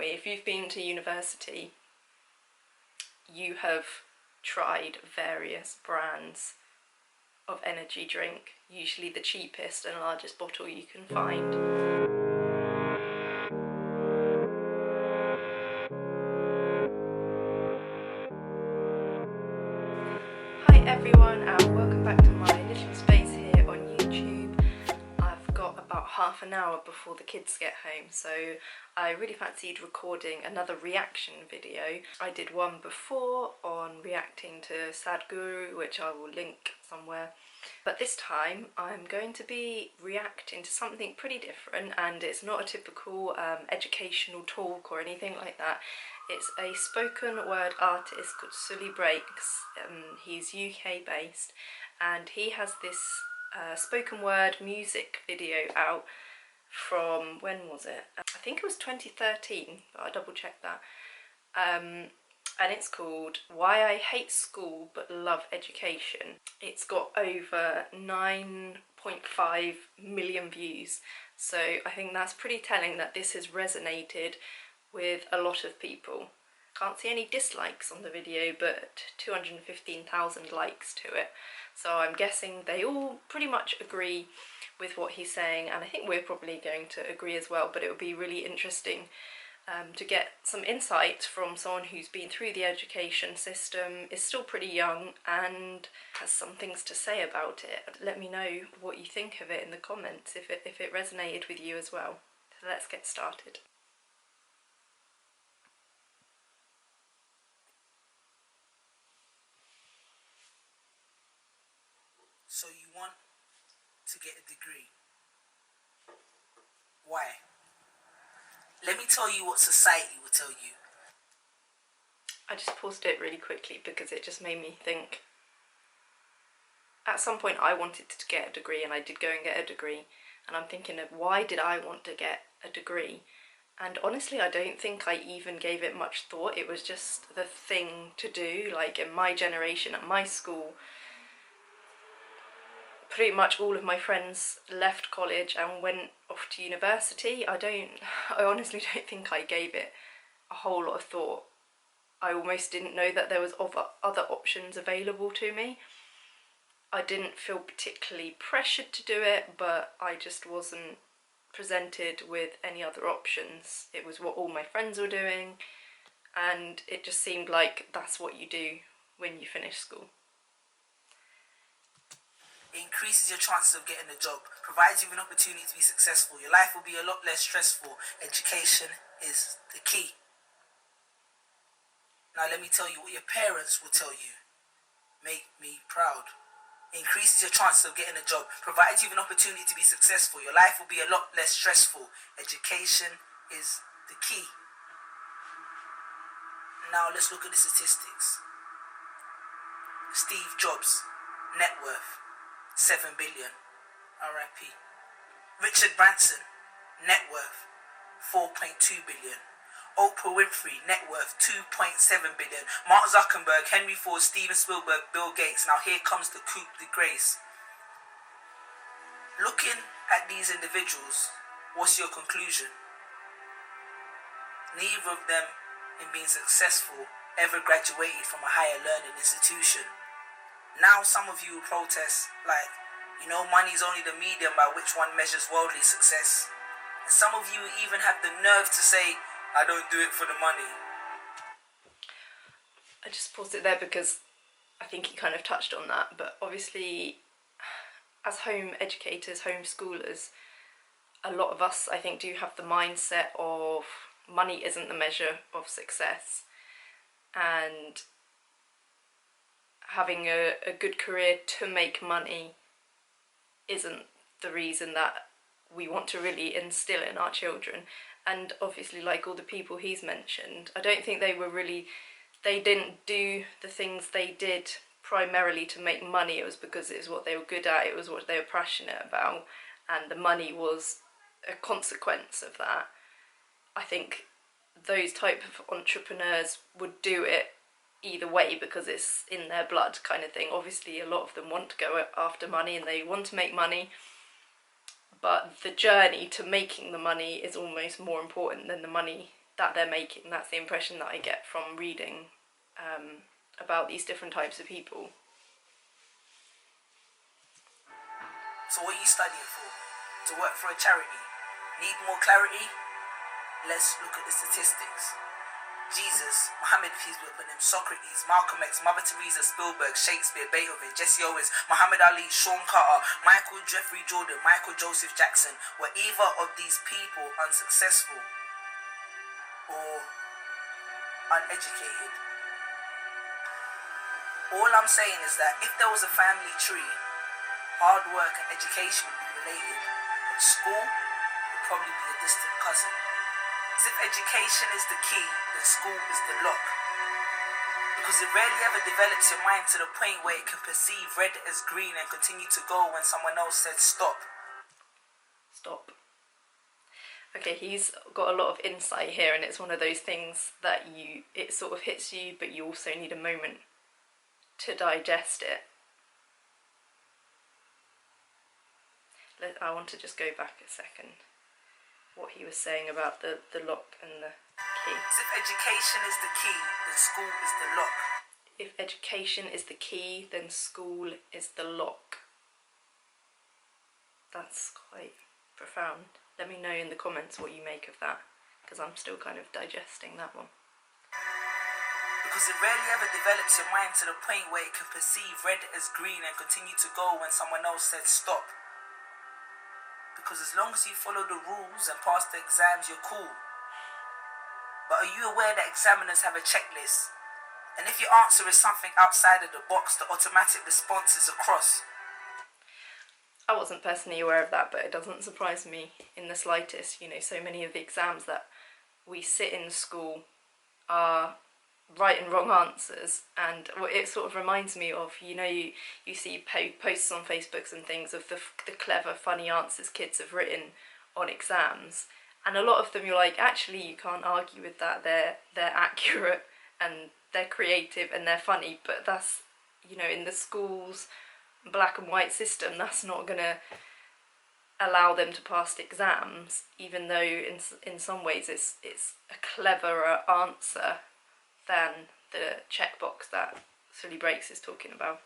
we? If you've been to university, you have tried various brands of energy drink, usually the cheapest and largest bottle you can find. Hi everyone, and welcome back to my little space here on YouTube. I've got about half an hour before the kids get home, so I really fancied recording another reaction video. I did one before on reacting to Sadhguru, which I will link somewhere. But this time I'm going to be reacting to something pretty different, and it's not a typical educational talk or anything like that. It's a spoken word artist called Suli Breaks. He's UK based, and he has this spoken word music video out from, when was it? I think it was 2013, but I'll double check that. And it's called Why I Hate School But Love Education. It's got over 9.5 million views, so I think that's pretty telling that this has resonated with a lot of people. Can't see any dislikes on the video, but 215,000 likes to it, so I'm guessing they all pretty much agree with what he's saying, and I think we're probably going to agree as well. But it would be really interesting to get some insight from someone who's been through the education system, is still pretty young, and has some things to say about it. Let me know what you think of it in the comments, if it resonated with you as well. So let's get started. So you want to get a degree. Why? Let me tell you what society will tell you. I just paused it really quickly because it just made me think. At some point I wanted to get a degree, and I did go and get a degree, and I'm thinking of why did I want to get a degree? And honestly, I don't think I even gave it much thought. It was just the thing to do. Like in my generation, at my school, pretty much all of my friends left college and went off to university. I honestly don't think I gave it a whole lot of thought. I almost didn't know that there was other options available to me. I didn't feel particularly pressured to do it, but I just wasn't presented with any other options. It was what all my friends were doing, and it just seemed like that's what you do when you finish school. It increases your chances of getting a job, provides you with an opportunity to be successful. Your life will be a lot less stressful. Education is the key. Now let me tell you what your parents will tell you. Make me proud. It increases your chances of getting a job, provides you with an opportunity to be successful. Your life will be a lot less stressful. Education is the key. Now let's look at the statistics. Steve Jobs, net worth 7 billion, RIP. Richard Branson, net worth 4.2 billion. Oprah Winfrey, net worth 2.7 billion. Mark Zuckerberg, Henry Ford, Steven Spielberg, Bill Gates. Now here comes the coup de grace. Looking at these individuals, what's your conclusion? Neither of them, in being successful, ever graduated from a higher learning institution. Now some of you protest like, money is only the medium by which one measures worldly success. And some of you even have the nerve to say, I don't do it for the money. I just paused it there because I think he kind of touched on that, but obviously as home educators, homeschoolers, a lot of us I think do have the mindset of money isn't the measure of success, and having a good career to make money isn't the reason that we want to really instill in our children. And obviously, like all the people he's mentioned, I don't think they didn't do the things they did primarily to make money. It was because it was what they were good at, it was what they were passionate about, and the money was a consequence of that. I think those type of entrepreneurs would do it either way because it's in their blood kind of thing. Obviously a lot of them want to go after money and they want to make money, but the journey to making the money is almost more important than the money that they're making. That's the impression that I get from reading about these different types of people. So what are you studying for? To work for a charity? Need more clarity? Let's look at the statistics. Jesus, Muhammad, peace be upon him, Socrates, Malcolm X, Mother Teresa, Spielberg, Shakespeare, Beethoven, Jesse Owens, Muhammad Ali, Sean Carter, Michael Jeffrey Jordan, Michael Joseph Jackson. Were either of these people unsuccessful or uneducated? All I'm saying is that if there was a family tree, hard work and education would be related, but school would probably be a distant cousin. As if education is the key, then school is the lock. Because it rarely ever develops your mind to the point where it can perceive red as green and continue to go when someone else said stop. Stop. Okay, he's got a lot of insight here, and it's one of those things that it sort of hits you, but you also need a moment to digest it. I want to just go back a second. What he was saying about the lock and the key. As if education is the key, then school is the lock. If education is the key, then school is the lock. That's quite profound. Let me know in the comments what you make of that, because I'm still kind of digesting that one. Because it rarely ever develops your mind to the point where it can perceive red as green and continue to go when someone else said stop. Because as long as you follow the rules and pass the exams, you're cool. But are you aware that examiners have a checklist? And if your answer is something outside of the box, the automatic response is a cross. I wasn't personally aware of that, but it doesn't surprise me in the slightest. You know, so many of the exams that we sit in school are right and wrong answers, and it sort of reminds me of, you know, you see posts on Facebooks and things of the clever, funny answers kids have written on exams, and a lot of them you're like, actually you can't argue with that, they're accurate and they're creative and they're funny, but that's, you know, in the schools black and white system, that's not gonna allow them to pass exams, even though in some ways it's a cleverer answer than the checkbox that Suli Breaks is talking about.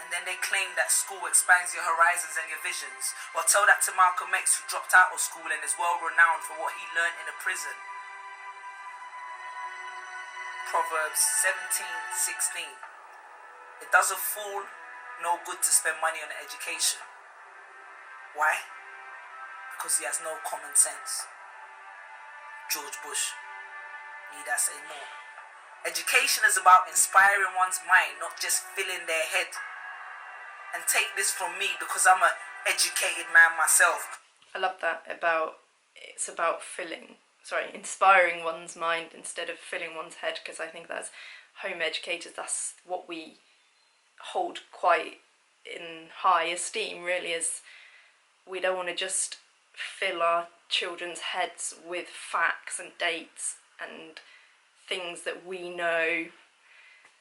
And then they claim that school expands your horizons and your visions. Well, tell that to Malcolm X, who dropped out of school and is well renowned for what he learned in a prison. Proverbs 17:16. It does a fool no good to spend money on education. Why? Because he has no common sense. George Bush. Need I say more? Education is about inspiring one's mind, not just filling their head. And take this from me, because I'm an educated man myself. I love that it's about inspiring one's mind instead of filling one's head, because I think that's home educators, that's what we hold quite in high esteem, really, is we don't want to just fill our children's heads with facts and dates and things that we know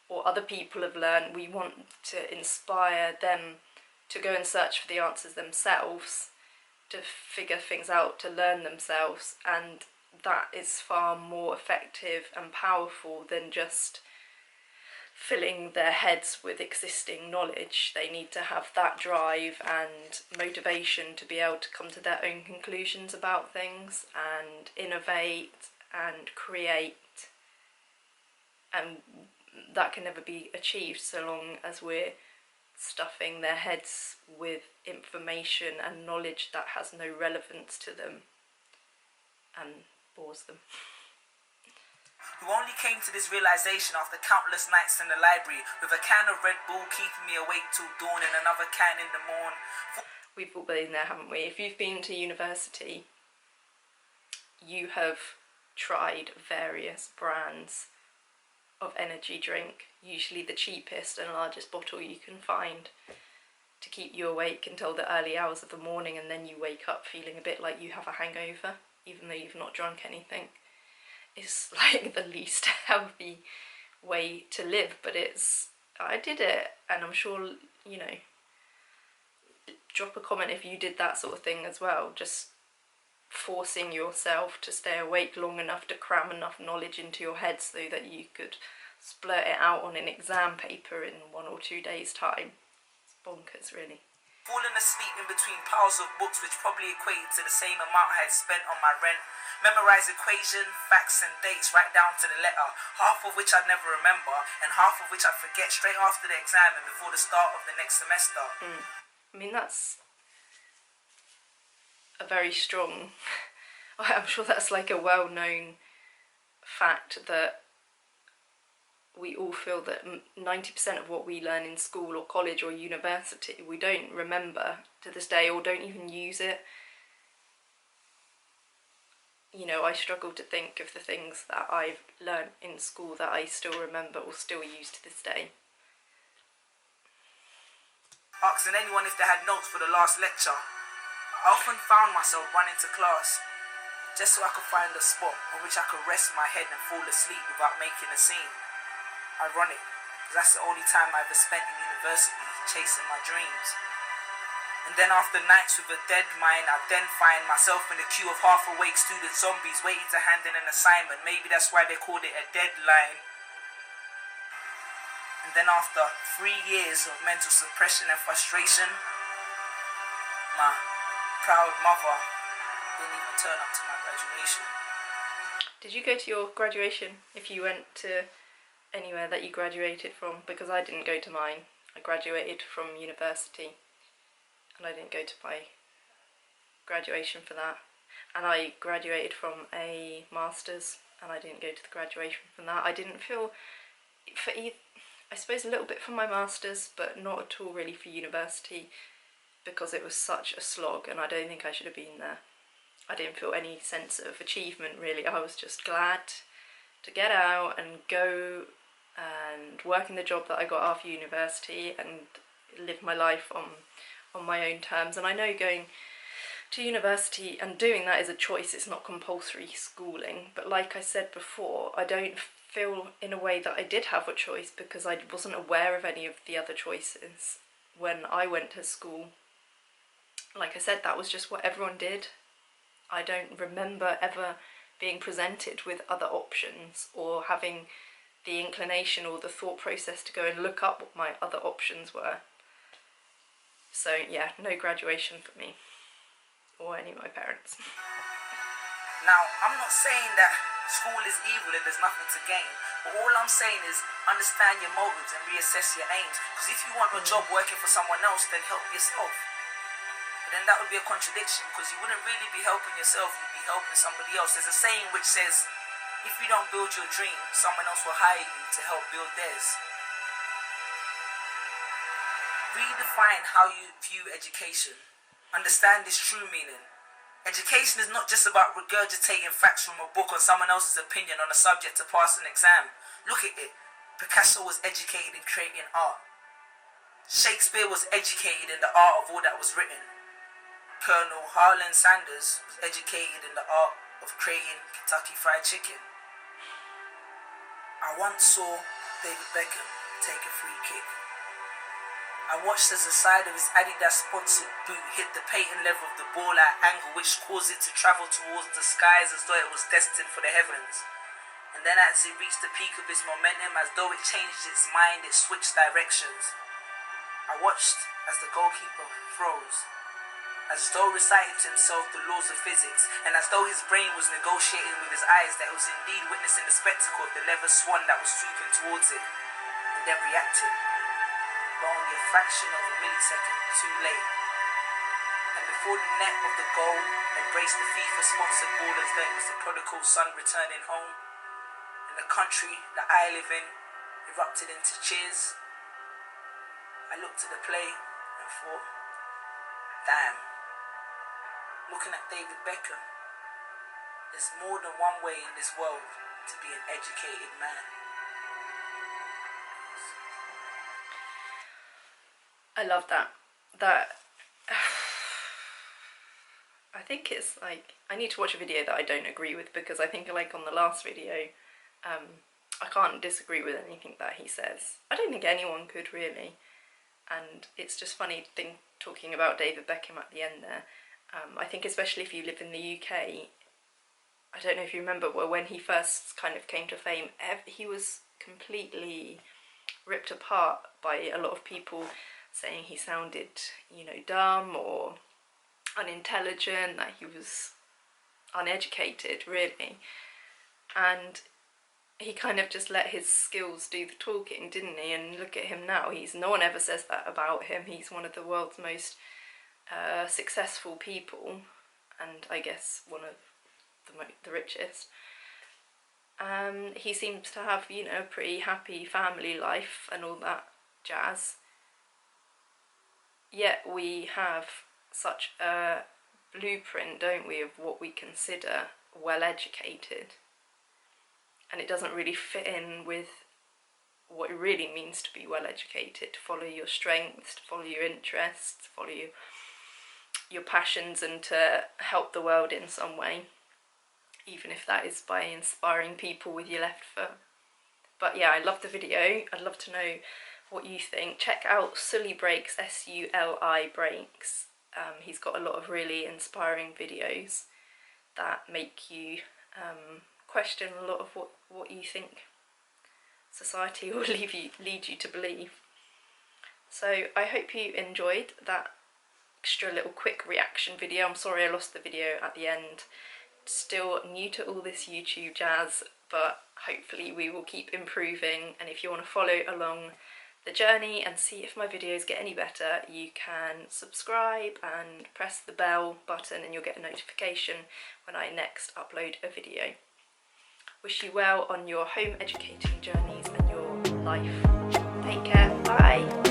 or other people have learned. We want to inspire them to go and search for the answers themselves, to figure things out, to learn themselves, and that is far more effective and powerful than just filling their heads with existing knowledge. They need to have that drive and motivation to be able to come to their own conclusions about things and innovate and create, and that can never be achieved so long as we're stuffing their heads with information and knowledge that has no relevance to them and bores them. Who only came to this realization after countless nights in the library with a can of Red Bull keeping me awake till dawn and another can in the morn. We've all been there, haven't we? If you've been to university, you have tried various brands of energy drink, usually the cheapest and largest bottle you can find, to keep you awake until the early hours of the morning, and then you wake up feeling a bit like you have a hangover, even though you've not drunk anything. It's like the least healthy way to live, but I did it, and I'm sure, you know, drop a comment if you did that sort of thing as well. Just forcing yourself to stay awake long enough to cram enough knowledge into your head so that you could splurt it out on an exam paper in 1 or 2 days' time. It's bonkers, really. Falling asleep in between piles of books which probably equated to the same amount I had spent on my rent. Memorize equation, facts and dates right down to the letter, half of which I'd never remember and half of which I'd forget straight after the exam and before the start of the next semester. I mean, that's a very strong... I'm sure that's like a well-known fact that we all feel that 90% of what we learn in school or college or university we don't remember to this day or don't even use it. You know, I struggle to think of the things that I've learned in school that I still remember or still use to this day. Asking anyone if they had notes for the last lecture. I often found myself running to class just so I could find a spot on which I could rest my head and fall asleep without making a scene. Ironic, because that's the only time I ever spent in university chasing my dreams. And then after nights with a dead mind, I'd then find myself in the queue of half-awake student zombies waiting to hand in an assignment. Maybe that's why they called it a deadline. And then after 3 years of mental suppression and frustration, my proud mother didn't even turn up to my graduation. Did you go to your graduation if you went to anywhere that you graduated from? Because I didn't go to mine. I graduated from university and I didn't go to my graduation for that. And I graduated from a master's and I didn't go to the graduation from that. I didn't feel for I suppose a little bit for my master's, but not at all really for university, because it was such a slog and I don't think I should have been there. I didn't feel any sense of achievement really. I was just glad to get out and go and work in the job that I got after university and live my life on my own terms. And I know going to university and doing that is a choice, it's not compulsory schooling, but like I said before, I don't feel in a way that I did have a choice because I wasn't aware of any of the other choices when I went to school. Like I said, that was just what everyone did. I don't remember ever being presented with other options or having the inclination or the thought process to go and look up what my other options were. So yeah, no graduation for me or any of my parents. Now, I'm not saying that school is evil and there's nothing to gain, but all I'm saying is understand your motives and reassess your aims, because if you want a job working for someone else, then help yourself. But then that would be a contradiction, because you wouldn't really be helping yourself, you'd be helping somebody else. There's a saying which says, if you don't build your dream, someone else will hire you to help build theirs. Redefine how you view education. Understand its true meaning. Education is not just about regurgitating facts from a book or someone else's opinion on a subject to pass an exam. Look at it. Picasso was educated in creating art. Shakespeare was educated in the art of all that was written. Colonel Harlan Sanders was educated in the art of creating Kentucky Fried Chicken. I once saw David Beckham take a free kick. I watched as the side of his Adidas sponsored boot hit the patent level of the ball at an angle which caused it to travel towards the skies as though it was destined for the heavens. And then as it reached the peak of its momentum, as though it changed its mind, it switched directions. I watched as the goalkeeper froze, as though reciting to himself the laws of physics, and as though his brain was negotiating with his eyes that it was indeed witnessing the spectacle of the leather swan that was swooping towards it, and then reacting, but only a fraction of a millisecond too late. And before the net of the goal embraced the FIFA-sponsored ballers, then was the prodigal son returning home, and the country that I live in erupted into cheers. I looked at the play and thought, damn, looking at David Beckham, there's more than one way in this world to be an educated man. I love that. I think it's like, I need to watch a video that I don't agree with, because I think like on the last video, I can't disagree with anything that he says. I don't think anyone could really. And it's just funny talking about David Beckham at the end there. I think especially if you live in the UK, I don't know if you remember, well, when he first kind of came to fame, he was completely ripped apart by a lot of people saying he sounded, you know, dumb or unintelligent, that he was uneducated, really. And he kind of just let his skills do the talking, didn't he? And look at him now. No one ever says that about him. He's one of the world's most successful people, and I guess one of the richest. He seems to have, you know, a pretty happy family life and all that jazz. Yet we have such a blueprint, don't we, of what we consider well educated, and it doesn't really fit in with what it really means to be well educated, to follow your strengths, to follow your interests, to follow your passions, and to help the world in some way, even if that is by inspiring people with your left foot. But yeah, I love the video. I'd love to know what you think. Check out Suli Breaks, S-U-L-I Breaks. He's got a lot of really inspiring videos that make you question a lot of what you think society will lead you to believe. So I hope you enjoyed that extra little quick reaction video. I'm sorry I lost the video at the end. Still new to all this YouTube jazz, but hopefully we will keep improving. And if you want to follow along the journey and see if my videos get any better, you can subscribe and press the bell button and you'll get a notification when I next upload a video. Wish you well on your home educating journeys and your life. Take care, bye!